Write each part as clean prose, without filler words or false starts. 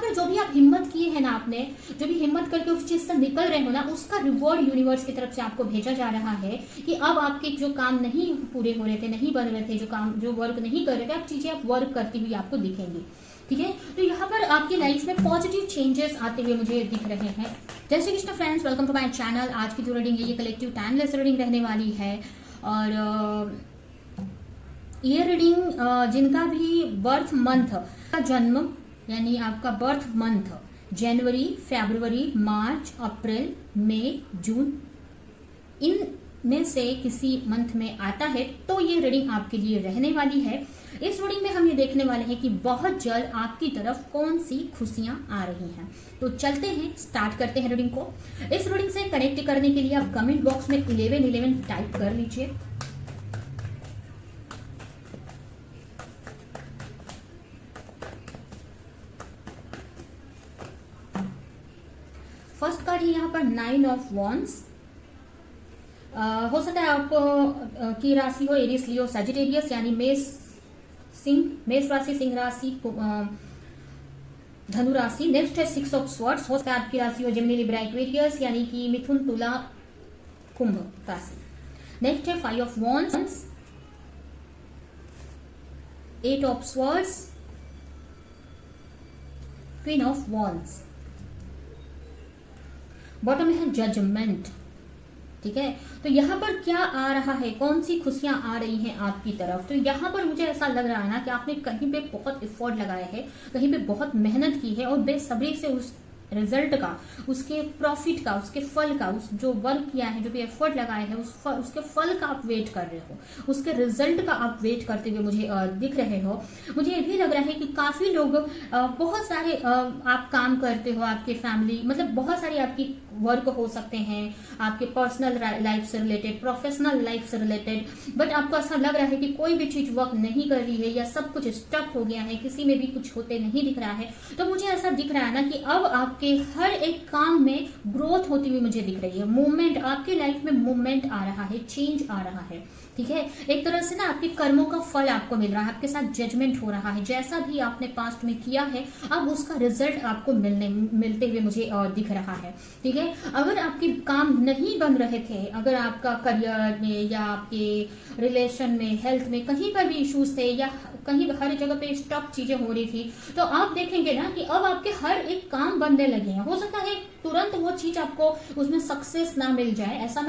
पर जो भी आप हिम्मत किए हैं ना, आपने जो भी हिम्मत करके उस चीज से निकल रहे हो ना, उसका रिवॉर्ड यूनिवर्स की तरफ से आपको भेजा जा रहा है कि अब आपके जो काम नहीं पूरे हो रहे थे, नहीं बन रहे थे, जो वर्क नहीं कर रहे थे, अब चीजें आप वर्क करती हुई आपको दिखेंगी। ठीक है, तो यहाँ पर आपकी लाइफ में पॉजिटिव चेंजेस आते हुए मुझे दिख रहे हैं। जय Shri Krishna friends, welcome to my channel. आज की जो रीडिंग है ये कलेक्टिव टाइमलेस रीडिंग रहने वाली है। और ये रीडिंग जिनका भी बर्थ मंथ का जन्म यानी आपका बर्थ मंथ जनवरी, फरवरी, मार्च, अप्रैल, मई, जून, इन में से किसी मंथ में आता है तो ये रीडिंग आपके लिए रहने वाली है। इस रीडिंग में हम ये देखने वाले हैं कि बहुत जल्द आपकी तरफ कौन सी खुशियां आ रही हैं। तो चलते हैं, स्टार्ट करते हैं रीडिंग को। इस रीडिंग से कनेक्ट करने के लिए आप कमेंट बॉक्स में 1111 टाइप कर लीजिए। फर्स्ट कार्ड है यहाँ पर 9 ऑफ वॉन्ड्स। हो सकता है आपको की राशि हो एरिस, लियो, सजिटेरियस यानी मेष राशि, सिंह राशि, धनु राशि। नेक्स्ट है 6 ऑफ स्वॉर्ड्स। हो सकता है आपकी राशि हो जेमिनी, लिब्रा, एक्वेरियस यानी कि मिथुन, तुला, कुंभ राशि। नेक्स्ट है 5 of wands, 8 of swords, queen of wands. Bottom में है जजमेंट। ठीक है, तो यहाँ पर क्या आ रहा है, कौन सी खुशियां आ रही हैं आपकी तरफ। तो यहाँ पर मुझे ऐसा लग रहा है ना कि आपने कहीं पे बहुत एफर्ट लगाया है, कहीं पे बहुत मेहनत की है और बेसब्री से उस रिजल्ट का, उसके प्रॉफिट का, उसके फल का, उस जो वर्क किया है, जो भी एफर्ट लगाया है उसके फल का आप वेट कर रहे हो, उसके रिजल्ट का आप वेट करते हुए मुझे दिख रहे हो। मुझे ये भी लग रहा है कि काफी लोग बहुत सारे आप काम करते हो, आपके फैमिली मतलब बहुत सारी आपकी वर्क हो सकते हैं आपके पर्सनल लाइफ से रिलेटेड, प्रोफेशनल लाइफ से रिलेटेड, बट आपको ऐसा लग रहा है कि कोई भी चीज वर्क नहीं कर रही है या सब कुछ स्टक हो गया है, किसी में भी कुछ होते नहीं दिख रहा है। तो मुझे ऐसा दिख रहा है ना कि अब आपके हर एक काम में ग्रोथ होती हुई मुझे दिख रही है, मूवमेंट, आपकी लाइफ में मूवमेंट आ रहा है, चेंज आ रहा है। ठीक है, एक तरह से ना आपके कर्मों का फल आपको मिल रहा है, आपके साथ जजमेंट हो रहा है, जैसा भी आपने पास्ट में किया है अब उसका रिजल्ट आपको मिलते हुए मुझे दिख रहा है। ठीक है, अगर आपके काम नहीं बन रहे थे, अगर आपका करियर में या आपके रिलेशन में, हेल्थ में कहीं पर भी इश्यूज थे या कहीं हर जगह पे स्टॉक चीजें हो रही थी, तो आप देखेंगे ना कि अब आपके हर एक काम बनने लगे हैं। हो सकता है तुरंत वो चीज आपको उसमें सक्सेस ना मिल जाए, ऐसा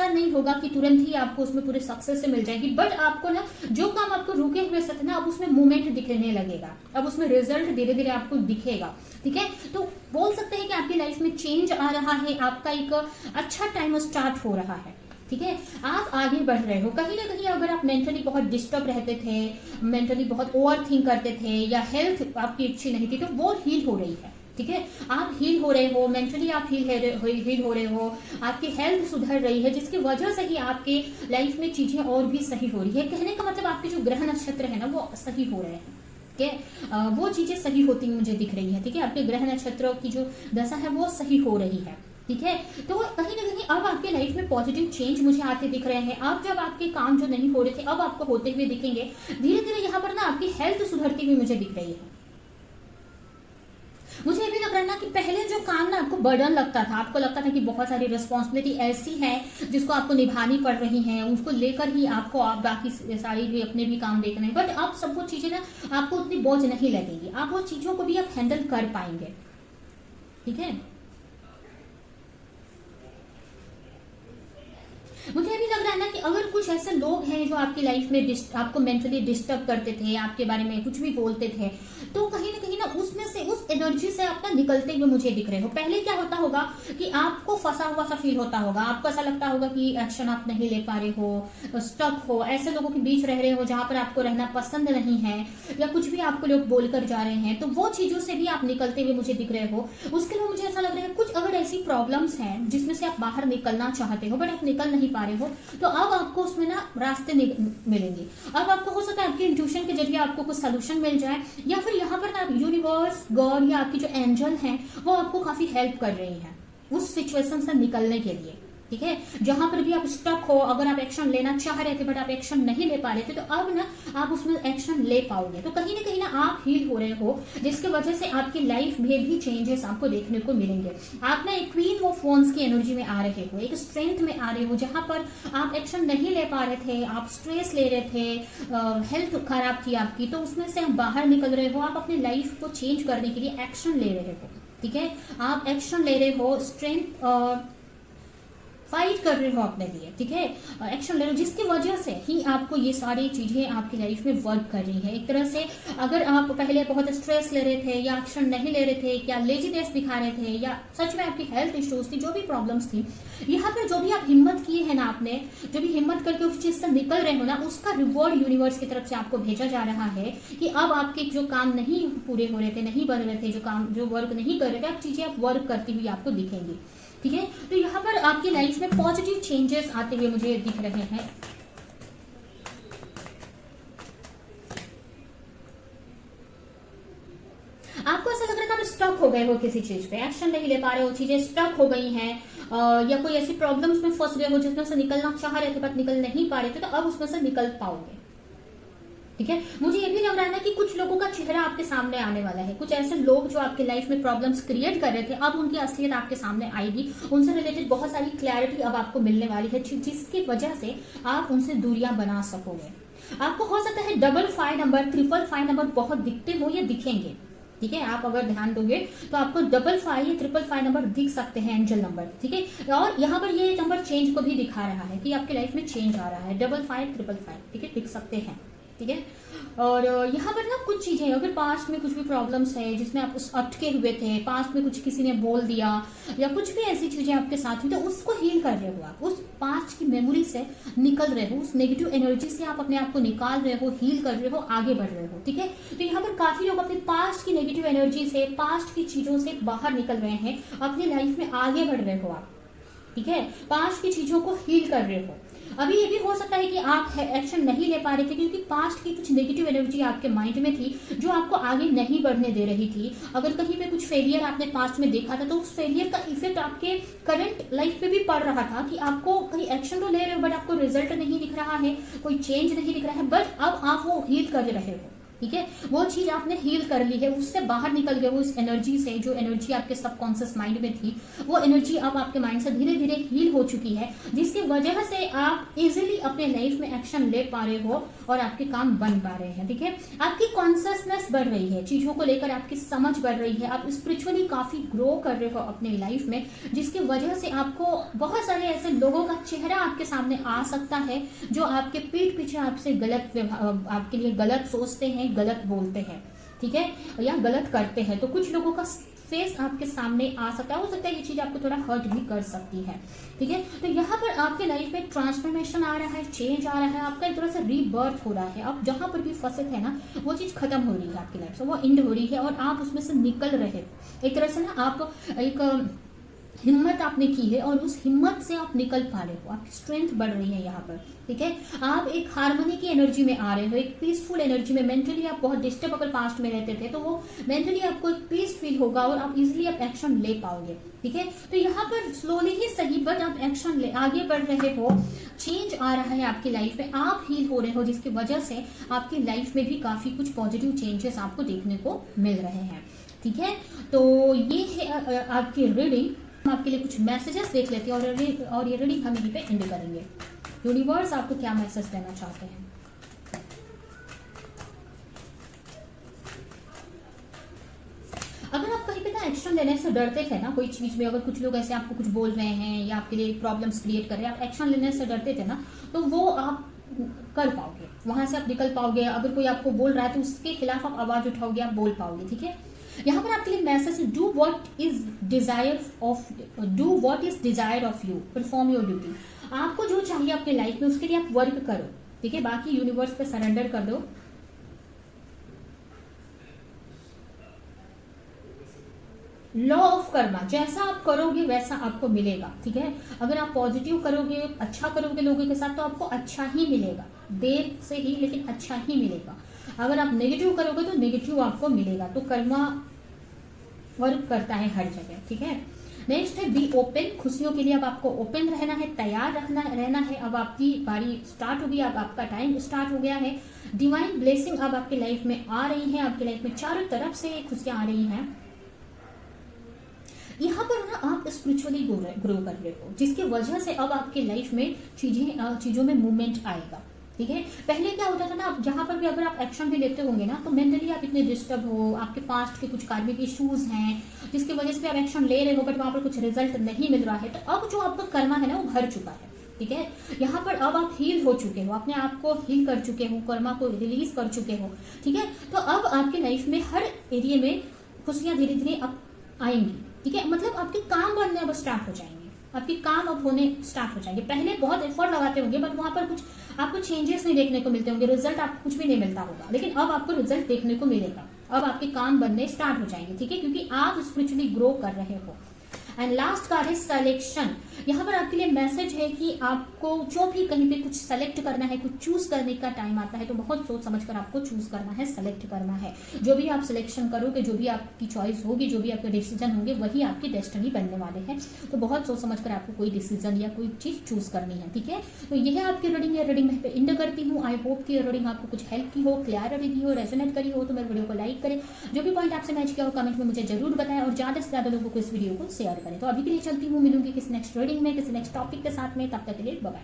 नहीं होगा कि तुरंत ही आपको उसमें पूरे सक्सेस से मिल जाएगी, बट आपको ना जो काम आपको रुके हुए थे ना अब उसमें मूवमेंट दिखने लगेगा, अब उसमें रिजल्ट धीरे धीरे आपको दिखेगा। ठीक है, तो बोल सकते हैं कि आपकी लाइफ में चेंज आ रहा है, आपका एक अच्छा टाइम स्टार्ट हो रहा है। ठीक है, आप आगे बढ़ रहे हो। कहीं ना कहीं अगर आप मेंटली बहुत डिस्टर्ब रहते थे, मेंटली बहुत ओवर थिंक करते थे या हेल्थ आपकी अच्छी नहीं थी, तो वो हील हो रही है। ठीक है, आप हील हो रहे हो, मेंटली आप हील हो रहे हो, आपकी हेल्थ सुधर रही है, जिसकी वजह से ही आपके लाइफ में चीजें और भी सही हो रही है। कहने का मतलब आपके जो ग्रह नक्षत्र है ना वो सही हो रहे हैं। ठीक है, वो चीजें सही होती हुई मुझे दिख रही है। ठीक है, आपके ग्रह नक्षत्रों की जो दशा है वो सही हो रही है। ठीक है, तो कहीं ना कहीं अब आपके लाइफ में पॉजिटिव चेंज मुझे आते दिख रहे हैं। अब जब आपके काम जो नहीं हो रहे थे अब आपको होते हुए दिखेंगे। धीरे धीरे यहाँ पर ना आपकी हेल्थ सुधरती हुई मुझे दिख रही है। मुझे ये भी लग रहा है ना कि पहले जो काम ना आपको बर्डन लगता था, आपको लगता था कि बहुत सारी रिस्पॉन्सिबिलिटी ऐसी है जिसको आपको निभानी पड़ रही है, उसको लेकर ही आपको आप बाकी सारी भी अपने भी काम देखने हैं, बट अब सब वो चीजें ना आपको उतनी बोझ नहीं लगेगी, आप वो चीजों को भी आप हैंडल कर पाएंगे। ठीक है, मुझे भी लग रहा है ना कि अगर कुछ ऐसे लोग हैं जो आपकी लाइफ में आपको मेंटली डिस्टर्ब करते थे, आपके बारे में कुछ भी बोलते थे, तो कहीं ना उसमें से, उस एनर्जी से आप ना निकलते हुए मुझे दिख रहे हो। पहले क्या होता होगा कि आपको फंसा हुआ सा फील होता होगा, आपको ऐसा लगता होगा कि एक्शन आप नहीं ले पा रहे हो, स्टक हो, ऐसे लोगों के बीच रह रहे हो जहां पर आपको रहना पसंद नहीं है या कुछ भी आपको लोग बोलकर जा रहे हैं, तो वो चीजों से भी आप निकलते हुए मुझे दिख रहे हो। उसके लिए मुझे ऐसा लग रहा है कुछ अगर ऐसी प्रॉब्लम्स हैं जिसमें से आप बाहर निकलना चाहते हो बट आप निकल नहीं पा रहे हो, तो अब आपको उसमें ना रास्ते मिलेंगे। अब आपको हो सकता है आपके इंट्यूशन के जरिए आपको कुछ सोल्यूशन मिल जाए, या फिर यहाँ पर ना यूनिवर्स, गॉड या आपकी जो एंजल हैं वो आपको काफी हेल्प कर रही हैं उस सिचुएशन से निकलने के लिए। ठीक है। जहां पर भी आप स्टक हो, अगर आप एक्शन लेना चाह रहे थे बट आप एक्शन नहीं ले पा रहे थे, तो अब ना आप उसमें एक्शन ले पाओगे। तो कहीं ना आप हील हो रहे हो, जिसकी वजह से आपकी लाइफ में भी चेंजेस आपको देखने को मिलेंगे। आप ना एक क्वीन ऑफ वॉन्ड्स की एनर्जी में आ रहे हो, एक स्ट्रेंथ में आ रहे हो, जहां पर आप एक्शन नहीं ले पा रहे थे, आप स्ट्रेस ले रहे थे, हेल्थ खराब थी आपकी, तो उसमें से आप बाहर निकल रहे हो। आप अपनी लाइफ को चेंज करने के लिए एक्शन ले रहे हो, ठीक है। आप एक्शन ले रहे हो, स्ट्रेंथ फाइट कर रहे हो अपने लिए, ठीक है, एक्शन ले रहे हो, जिसकी वजह से ही आपको ये सारी चीजें आपकी लाइफ में वर्क कर रही है। एक तरह से अगर आप पहले बहुत स्ट्रेस ले रहे थे, या एक्शन नहीं ले रहे थे, या लेजीनेस दिखा रहे थे, या सच में आपकी हेल्थ इश्यूज थी, जो भी प्रॉब्लम्स थी, यहाँ पर जो भी आप हिम्मत किए है ना, आपने जो भी हिम्मत करके उस चीज से निकल रहे हो ना, उसका रिवॉर्ड यूनिवर्स की तरफ से आपको भेजा जा रहा है कि अब आपके जो काम नहीं पूरे हो रहे थे, नहीं बन रहे थे, जो वर्क नहीं कर रहे थे, अब चीजें आप वर्क करती हुई आपको दिखेंगी, ठीक है। तो यहाँ पर आपकी लाइफ में पॉजिटिव चेंजेस आते हुए मुझे दिख रहे हैं। आपको ऐसा लग रहा था आप स्टक हो गए हो किसी चीज पे, एक्शन नहीं ले पा रहे हो, चीजें स्टक हो गई हैं, या कोई ऐसी प्रॉब्लम्स में फंस गए हो जिसमें से निकलना चाह रहे थे बट निकल नहीं पा रहे थे, तो अब उसमें से निकल पाओगे, ठीक है। मुझे ये भी लग रहा है ना कि कुछ लोगों का चेहरा आपके सामने आने वाला है। कुछ ऐसे लोग जो आपके लाइफ में प्रॉब्लम्स क्रिएट कर रहे थे, अब उनकी असलियत आपके सामने आएगी, उनसे रिलेटेड बहुत सारी क्लैरिटी अब आपको मिलने वाली है, जिसकी वजह से आप उनसे दूरियां बना सकोगे। आपको हो सकता है 555 नंबर, 555 नंबर बहुत दिखते हो या दिखेंगे, ठीक है। आप अगर ध्यान दोगे तो आपको 55 या 555 नंबर दिख सकते हैं, एंजल नंबर, ठीक है। और यहाँ पर ये नंबर चेंज को भी दिखा रहा है कि आपके लाइफ में चेंज आ रहा है, 55 555, ठीक है, दिख सकते हैं, ठीक है। और यहाँ पर ना कुछ चीजें, अगर पास्ट में कुछ भी प्रॉब्लम्स है जिसमें आप उस अटके हुए थे, पास्ट में कुछ किसी ने बोल दिया या कुछ भी ऐसी चीजें आपके साथ हुई, तो उसको हील कर रहे हो आप, उस पास्ट की मेमोरी से निकल रहे हो, उस नेगेटिव एनर्जी से आप अपने आप को निकाल रहे हो, हील कर रहे हो, आगे बढ़ रहे हो, ठीक है। तो यहाँ पर काफी लोग अपने पास्ट की नेगेटिव एनर्जी से, पास्ट की चीजों से बाहर निकल रहे हैं, अपनी लाइफ में आगे बढ़ रहे हो आप, ठीक है, पास्ट की चीजों को हील कर रहे हो। अभी ये भी हो सकता है कि आप एक्शन नहीं ले पा रहे थे क्योंकि पास्ट की कुछ नेगेटिव एनर्जी आपके माइंड में थी जो आपको आगे नहीं बढ़ने दे रही थी। अगर कहीं पे कुछ फेलियर आपने पास्ट में देखा था तो उस फेलियर का इफेक्ट आपके करंट लाइफ पे भी पड़ रहा था कि आपको कहीं एक्शन तो ले रहे हो बट आपको रिजल्ट नहीं दिख रहा है, कोई चेंज नहीं दिख रहा है, बट अब आप वो हील कर रहे हो, ठीक है। वो चीज आपने हील कर ली है, उससे बाहर निकल गए हो, उस एनर्जी से, जो एनर्जी आपके सबकॉन्शियस माइंड में थी, वो एनर्जी अब आपके माइंड से धीरे धीरे हील हो चुकी है, जिसकी वजह से आप इजीली अपने लाइफ में एक्शन ले पा रहे हो और आपके काम बन पा रहे हैं, ठीक है। आपकी कॉन्शियसनेस बढ़ रही है, चीजों को लेकर आपकी समझ बढ़ रही है, आप स्पिरिचुअली काफी ग्रो कर रहे हो अपनी लाइफ में, जिसकी वजह से आपको बहुत सारे ऐसे लोगों का चेहरा आपके सामने आ सकता है जो आपके पीठ पीछे आपसे गलत, आपके लिए गलत सोचते हैं, गलत बोलते हैं, ठीक है, या गलत करते हैं। तो कुछ लोगों का फेस आपके सामने आ सकता है, हो सकता है ये चीज आपको थोड़ा हर्ट भी कर सकती है, ठीक है। तो यहाँ पर आपके लाइफ में ट्रांसफॉर्मेशन आ रहा है, चेंज आ रहा है, आपका एक तरह से रीबर्थ हो रहा है। आप जहां पर भी फंसे थे ना, वो चीज खत्म हो रही है आपकी लाइफ से, वो एंड हो रही है और आप उसमें से निकल रहे हो। एक तरह से ना आप एक हिम्मत आपने की है और उस हिम्मत से आप निकल पा रहे हो, आपकी स्ट्रेंथ बढ़ रही है यहाँ पर, ठीक है। आप एक हार्मनी की एनर्जी में आ रहे हो, एक पीसफुल एनर्जी में। मेंटली आप बहुत डिस्टर्ब अगर पास्ट में रहते थे तो वो मेंटली आपको एक पीस फील होगा और आप इजिली आप एक्शन ले पाओगे, ठीक है। तो यहाँ पर स्लोली ही सही बट आप एक्शन ले आगे बढ़ रहे हो, चेंज आ रहा है आपकी लाइफ में, आप हील हो रहे हो, जिसकी वजह से आपकी लाइफ में भी काफी कुछ पॉजिटिव चेंजेस आपको देखने को मिल रहे हैं, ठीक है। तो ये है आपकी रीडिंग। हम आपके लिए कुछ मैसेजेस देख लेते हैं और ये रीडिंग हम यहीं पे एंड करेंगे। यूनिवर्स आपको क्या मैसेज देना चाहते हैं? अगर आप कहीं पे ना एक्शन लेने से डरते थे ना कोई चीज में, अगर कुछ लोग ऐसे आपको कुछ बोल रहे हैं या आपके लिए प्रॉब्लम्स क्रिएट कर रहे हैं, आप एक्शन लेने से डरते थे ना, तो वो आप कर पाओगे, वहां से आप निकल पाओगे। अगर कोई आपको बोल रहा है तो उसके खिलाफ आप आवाज उठाओगे, आप बोल पाओगे, ठीक है। यहाँ पर आपके लिए मैसेज है, do what is desire of you, perform your duty. आपको जो चाहिए अपने लाइफ में उसके लिए आप वर्क करो, ठीक है। बाकी यूनिवर्स पे सरेंडर कर दो। लॉ ऑफ कर्मा, जैसा आप करोगे वैसा आपको मिलेगा, ठीक है। अगर आप पॉजिटिव करोगे, अच्छा करोगे लोगों के साथ, तो आपको अच्छा ही मिलेगा, देर से ही लेकिन अच्छा ही मिलेगा। अगर आप नेगेटिव करोगे तो नेगेटिव आपको मिलेगा। तो कर्मा वर्क करता है हर जगह, ठीक है। नेक्स्ट है बी ओपन, खुशियों के लिए अब आपको ओपन रहना है, तैयार रहना है। अब आपकी बारी स्टार्ट होगी, अब आपका टाइम स्टार्ट हो गया है। डिवाइन ब्लेसिंग अब आपकी लाइफ में आ रही है, आपकी लाइफ में चारों तरफ से खुशियां आ रही हैं। यहाँ पर ना आप स्पिरिचुअली ग्रो कर रहे हो, जिसकी वजह से अब आपकी लाइफ में चीजों में मूवमेंट आएगा। ठीक है, पहले क्या होता था ना, जहां पर भी अगर आप एक्शन भी लेते होंगे ना, तो मेंटली आप इतने डिस्टर्ब हो, आपके पास्ट के कुछ कार्मिक इश्यूज हैं जिसकी वजह से आप एक्शन ले रहे हो बट वहां पर कुछ रिजल्ट नहीं मिल रहा है। तो अब जो आपका कर्मा है ना वो भर चुका है। ठीक है, यहाँ पर अब आप हील हो चुके हो, अपने आप को हील कर चुके हो, कर्मा को रिलीज कर चुके हो। ठीक है, तो अब आपके लाइफ में हर एरिया में खुशियां धीरे धीरे अब आएंगी। ठीक है, मतलब आपके काम बनने अब स्टार्ट हो जाएंगे, आपके काम अब होने स्टार्ट हो जाएंगे। पहले बहुत एफर्ट लगाते होंगे बट वहां पर कुछ आपको चेंजेस नहीं देखने को मिलते होंगे, रिजल्ट आपको कुछ भी नहीं मिलता होगा, लेकिन अब आपको रिजल्ट देखने को मिलेगा। अब आपके काम बनने स्टार्ट हो जाएंगे। ठीक है, क्योंकि आप स्पिरिचुअली ग्रो कर रहे हो। एंड लास्ट कार्ड है सिलेक्शन। यहाँ पर आपके लिए मैसेज है कि आपको जो भी कहीं पे कुछ सेलेक्ट करना है, कुछ चूज करने का टाइम आता है तो बहुत सोच समझकर आपको चूज करना है, सेलेक्ट करना है। जो भी आप सिलेक्शन करोगे, जो भी आपकी चॉइस होगी, जो भी आपके डिसीजन होंगे, वही आपकी डेस्टिनी बनने वाले हैं। तो बहुत सोच समझकर आपको कोई डिसीजन या कोई चीज चूज करनी है। ठीक है, तो यह है आपकी रीडिंग। ये रीडिंग मैं एंड करती हूँ। आई होप कि रीडिंग आपको कुछ हेल्प की हो, क्लियर लगी हो, रेजोनेट करी हो। तो मेरे वीडियो को लाइक करें, जो भी पॉइंट आपसे मैच किया हो कमेंट में मुझे जरूर बताएं और ज्यादा से ज्यादा लोगों को इस वीडियो को शेयर करें। तो अभी के लिए चलती हूँ, मिलूंगी किसी नेक्स्ट रीडिंग में, किसी नेक्स्ट टॉपिक के साथ में। तब तक के लिए बाय बाय।